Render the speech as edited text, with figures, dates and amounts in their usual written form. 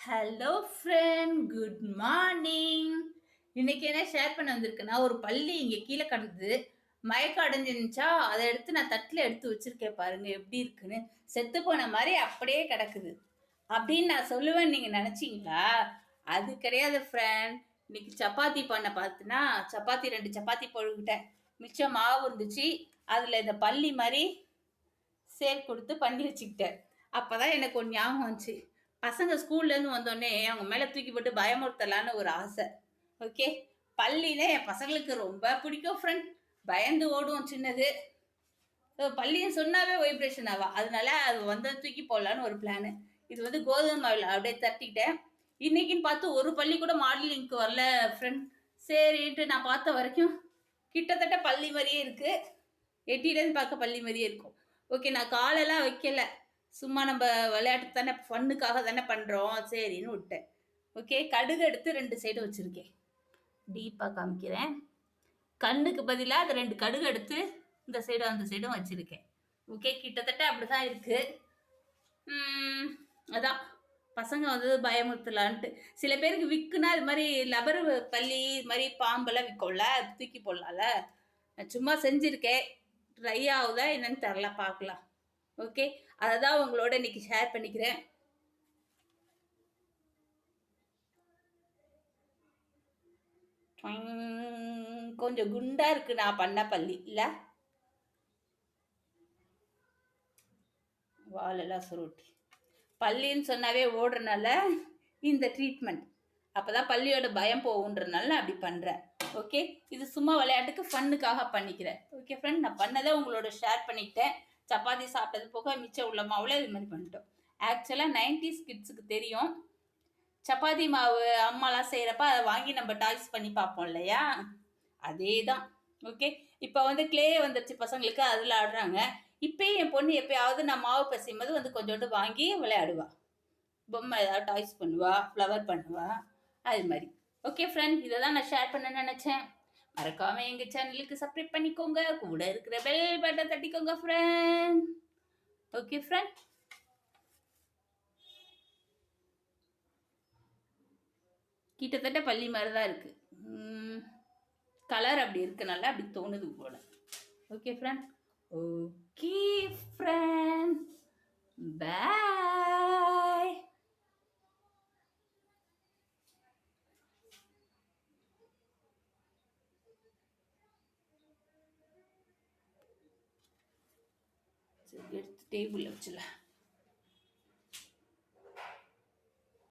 Hello friend, good morning. இன்னைக்கு என்ன share பண்ண வந்திருக்கேன்னா, ஒரு பல்லி இங்க கீழே கிடந்தது. மயக்கம் அடைஞ்சிருந்துச்சா, அதை எடுத்து நான் தட்டில் எடுத்து வச்சிருக்கேன். பாருங்க எப்படி இருக்குன்னு. செத்து போன மாதிரி அப்படியே கிடக்குது அப்படின்னு நான் சொல்லுவேன். நீங்க நினைச்சீங்களா? அது கிடையாது ஃப்ரெண்ட். இன்னைக்கு சப்பாத்தி பண்ண பார்த்துனா, சப்பாத்தி 2 சப்பாத்தி போட்டுக்கிட்டேன். மிச்சம் மாவு இருந்துச்சு. அதுல இந்த பல்லி மாதிரி சேவ் கொடுத்து பண்ணி வச்சுக்கிட்டேன். அப்பதான் எனக்கு ஒரு ஞாபகம் வந்துச்சு. பசங்க ஸ்கூல்லேருந்து வந்தோடனே அவங்க மேலே தூக்கி போட்டு பயமுறுத்தலான்னு ஒரு ஆசை. ஓகே, பல்லினா என் பசங்களுக்கு ரொம்ப பிடிக்கும் ஃப்ரெண்ட். பயந்து ஓடும் சின்னது. பல்லின்னு சொன்னாவே வைப்ரேஷன் ஆவா. அதனால அது வந்து தூக்கி போடலான்னு ஒரு பிளானு. இது வந்து கோதுமை மாவில் அப்படியே தட்டிக்கிட்டேன். இன்னைக்குன்னு பார்த்து ஒரு பள்ளி கூட மாடலிங்க்கு வரல ஃப்ரெண்ட். சரின்ட்டு நான் பார்த்த வரைக்கும் கிட்டத்தட்ட பள்ளி மாதிரியே இருக்கு. எட்டிலேருந்து பார்க்க பள்ளி மாதிரியே இருக்கும். ஓகே, நான் காலெல்லாம் வைக்கல. சும்மா நம்ம விளையாட்டுக்கு தானே, ஃபன்னுக்காக தானே பண்ணுறோம் சரின்னு விட்டேன். ஓகே, கடுகு எடுத்து 2 சைடும் வச்சுருக்கேன். டீப்பாக காமிக்கிறேன். கண்ணுக்கு பதிலாக அது 2 கடுகு எடுத்து இந்த சைடும் அந்த சைடும் வச்சுருக்கேன். ஓகே, கிட்டத்தட்ட அப்படி தான் இருக்குது. அதான் பசங்க வந்து பயமுறுத்தலான்ட்டு. சில பேருக்கு விற்குனா இது மாதிரி லபரு பள்ளி இது மாதிரி பாம்பெல்லாம் விற்கும்ல, தூக்கி போடலாம்ல. நான் சும்மா செஞ்சுருக்கேன். ட்ரை ஆகுதா என்னன்னு தெரில, பார்க்கலாம். ஓகே, அதை தான் உங்களோட இன்னைக்கு ஷேர் பண்ணிக்கிறேன். கொஞ்சம் குண்டா இருக்கு நான் பண்ண பள்ளி இல்ல, வாலெல்லாம் சுருட்டி. பள்ளின்னு சொன்னாவே ஓடுறனால இந்த ட்ரீட்மெண்ட். அப்பதான் பள்ளியோட பயம் போகுன்றனால நான் அப்படி பண்றேன். ஓகே, இது சும்மா விளையாட்டுக்கு ஃபன்னுக்காக பண்ணிக்கிறேன். ஓகே ஃப்ரெண்ட், நான் பண்ணதை உங்களோட ஷேர் பண்ணிக்கிட்டேன். சப்பாத்தி சாப்பிட்டது போக மிச்சம் உள்ள மாவுல இது மாதிரி பண்ணிட்டோம். ஆக்சுவலாக 90s கிட்ஸுக்கு தெரியும். சப்பாத்தி மாவு அம்மாலாம் செய்கிறப்ப அதை வாங்கி நம்ம டாய்ஸ் பண்ணி பார்ப்போம் இல்லையா, அதே தான். ஓகே, இப்போ வந்து கிளே வந்துருச்சு பசங்களுக்கு, அதில் ஆடுறாங்க. இப்பயும் என் பொண்ணு எப்பயாவது நான் மாவு பிசையும் போது வந்து கொஞ்சோண்டு வாங்கி விளையாடுவா. பொம்மை ஏதாவது டாய்ஸ் பண்ணுவா, ஃப்ளவர் பண்ணுவா, அது மாதிரி. ஓகே ஃப்ரெண்ட், இதை தான் நான் ஷேர் பண்ண நினச்சேன். மறக்காம எங்கள் சேனலுக்கு சப்ஸ்கிரைப் பண்ணிக்கோங்க. கூட இருக்கிற பெல் பட்டன் தட்டிக்கோங்க ஃப்ரெண்ட். ஓகே ஃப்ரெண்ட், கிட்டத்தட்ட பள்ளி மாதிரி தான் இருக்கு. கலர் அப்படி இருக்கனால அப்படி தோணுது போல. Okay friend. ஓகே ஃப்ரெண்ட், பாய். எடுத்து டேபிளில் வச்சுல.